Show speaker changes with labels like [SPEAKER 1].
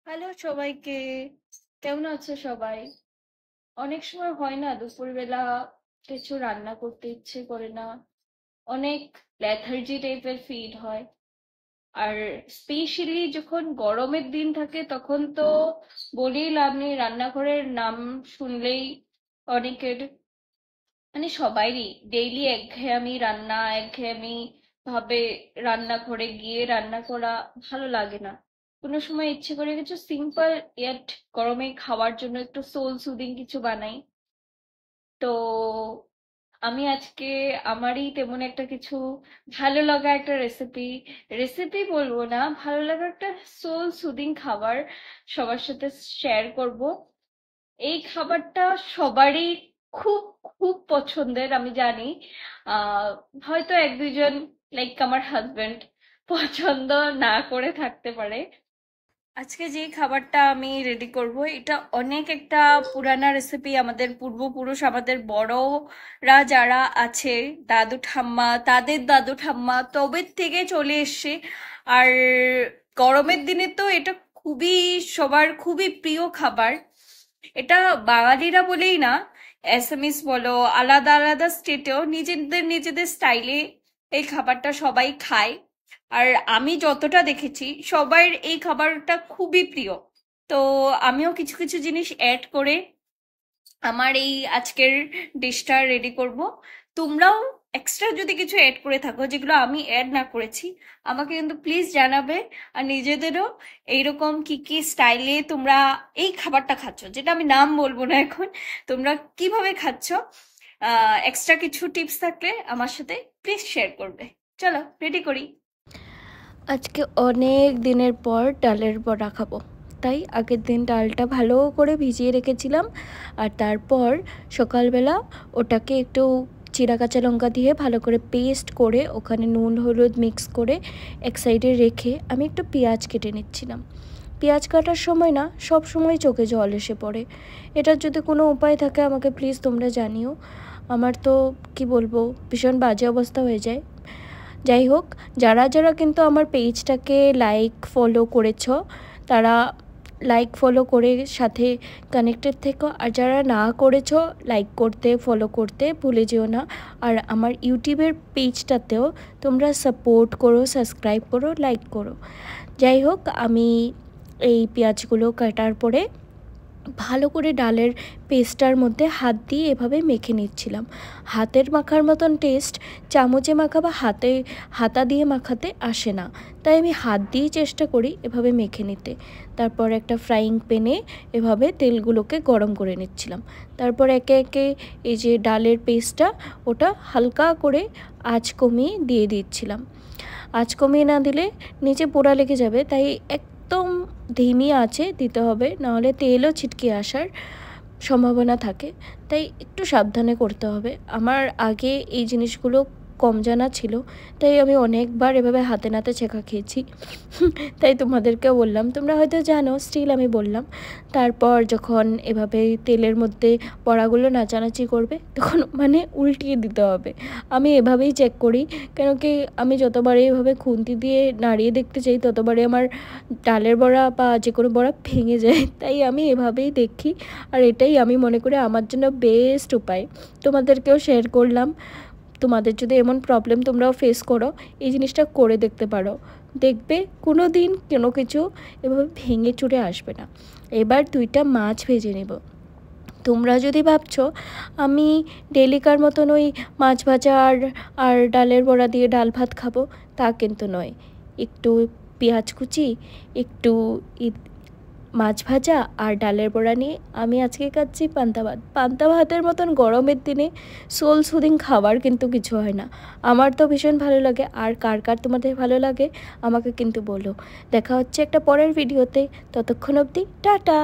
[SPEAKER 1] Hello সবাইকে, কেমন আছো সবাই? অনেক সময় হয় না দুপুরবেলা কিছু রান্না করতে ইচ্ছে করে না, অনেক লেথার্জি টাইপের ফিল হয়। আর স্পেশালি যখন গরমের দিন থাকে তখন তো বলেই লাভ নেই, রান্নাঘরের নাম শুনলেই অনেকের মানে সবাইরই ডেইলি একঘেয়েমি রান্না, একঘেয়েমি ভাবে রান্নাঘরে গিয়ে রান্না করা ভালো লাগে না। কোনো সময় ইচ্ছে করে কিছু সিম্পল ইয়েট গরমে খাওয়ার জন্য একটু সোল সুদিং কিছু বানাই। তো আমি আজকে আমারই তেমন একটা কিছু ভালো লাগা একটা রেসিপি, রেসিপি বলবো না, ভালো লাগা একটা সোল সুদিং খাবার সবার সাথে শেয়ার করব। এই খাবারটা সবারই খুব খুব পছন্দের আমি জানি। আহ হয়তো এক দুইজন লাইক আমার হাজবেন্ড পছন্দ না করে থাকতে পারে। আজকে যে খাবারটা আমি রেডি করব এটা অনেক একটা পুরানা রেসিপি, আমাদের পূর্বপুরুষ, আমাদের বড়রা যারা আছে, দাদু ঠাম্মা, তাদের দাদু ঠাম্মা তবে থেকে চলে এসছে। আর গরমের দিনে তো এটা খুবই সবার খুবই প্রিয় খাবার। এটা বাঙালিরা বলেই না, অ্যাসামিস বলো, আলাদা আলাদা স্টেটেও নিজেদের নিজেদের স্টাইলে এই খাবারটা সবাই খায়। আর আমি যতটা দেখেছি সবার এই খাবারটা খুবই প্রিয়। তো আমিও কিছু কিছু জিনিস অ্যাড করে আমার এই আজকের ডিশটা রেডি করব। তোমরাও এক্সট্রা যদি কিছু অ্যাড করে থাকো যেগুলো আমি অ্যাড না করেছি, আমাকে কিন্তু প্লিজ জানাবে। আর নিজেদেরও এইরকম কি কি স্টাইলে তোমরা এই খাবারটা খাচ্ছ, যেটা আমি নাম বলবো না এখন, তোমরা কিভাবে খাচ্ছ, এক্সট্রা কিছু টিপস থাকলে আমার সাথে প্লিজ শেয়ার করবে। চলো রেডি করি। আজকে অনেক দিনের পর ডালের বড়া খাবো, তাই আগের দিন ডালটা ভালো করে ভিজিয়ে রেখেছিলাম। আর তারপর সকালবেলা ওটাকে একটু চিরা কাঁচা লঙ্কা দিয়ে ভালো করে পেস্ট করে ওখানে নুন হলুদ মিক্স করে এক সাইডে রেখে আমি একটু পেঁয়াজ কেটে নিচ্ছিলাম। পেঁয়াজ কাটার সময় না সব সময় চোখে জল এসে পড়ে। এটার যদি কোনো উপায় থাকে আমাকে প্লিজ তোমরা জানিও। আমার তো কি বলবো, ভীষণ বাজে অবস্থা হয়ে যায়। যাই হোক, যারা যারা কিন্তু আমার পেজটাকে লাইক ফলো করেছো তারা লাইক ফলো করে সাথে কানেক্টেড থেকো। আর যারা না করেছো লাইক করতে ফলো করতে ভুলে যেও না। আর আমার ইউটিউবের পেজটাতেও তোমরা সাপোর্ট করো, সাবস্ক্রাইব করো, লাইক করো। যাই হোক, আমি এই পেঁয়াজগুলো কাটার পরে ভালো করে ডালের পেস্টটার মধ্যে হাত দিয়ে এভাবে মেখে নিচ্ছিলাম। হাতের মাখার মতন টেস্ট চামচে মাখা বা হাতা দিয়ে মাখাতে আসে না, তাই আমি হাত দিয়েই চেষ্টা করি এভাবে মেখে নিতে। তারপর একটা ফ্রাইং প্যানে এভাবে তেলগুলোকে গরম করে নিচ্ছিলাম। তারপর একে একে এই যে ডালের পেস্টটা ওটা হালকা করে আঁচ কমিয়ে দিয়ে দিচ্ছিলাম। আঁচ কমিয়ে না দিলে নিচে পোড়া লেগে যাবে, তাই একদম ধিমি আঁচে দিতে হবে, নাহলে তেলও ছিটকে আসার সম্ভাবনা থাকে। তাই একটু সাবধানে করতে হবে। আমার আগে এই জিনিসগুলো কম জানা ছিল, তাই আমি অনেকবার এভাবে হাতে নাতে ছেঁকা খেয়েছি। তাই তোমাদেরকেও বললাম, তোমরা হয়তো জানো, স্টিল আমি বললাম। তারপর যখন এভাবে তেলের মধ্যে বড়াগুলো নাচানাচি করবে তখন মানে উল্টিয়ে দিতে হবে। আমি এভাবেই চেক করি, কেন কি আমি যতবারই এভাবে খুন্তি দিয়ে নাড়িয়ে দেখতে চাই ততবারই আমার ডালের বড়া বা যে কোনো বড়া ভেঙে যায়। তাই আমি এভাবেই দেখি, আর এটাই আমি মনে করি আমার জন্য বেস্ট উপায়। তোমাদেরকেও শেয়ার করলাম। তোমাদের যদি এমন প্রবলেম তোমরাও ফেস করো, এই জিনিসটা করে দেখতে পারো, দেখবে কোনো দিন কোনো কিছু এভাবে ভেঙে চুরে আসবে না। এবার 2টা মাছ ভেজে নেব। তোমরা যদি ভাবছো আমি ডেলিকার মতন ওই মাছ ভাজা আর ডালের বড়া দিয়ে ডাল ভাত খাবো, তা কিন্তু নয়। একটু পেঁয়াজ কুচি, একটু মাছ ভাজা আর ডালের বড়া নিয়ে আমি আজকে খাচ্ছি পান্তা ভাত। পান্তা ভাতের মতন গরমের দিনে সোল সুদিং খাবার কিন্তু কিছু হয় না। আমার তো ভীষণ ভালো লাগে। আর কার কার তোমাদের ভালো লাগে আমাকে কিন্তু বলো। দেখা হচ্ছে একটা পরের ভিডিওতে, ততক্ষণ অবধি টাটা।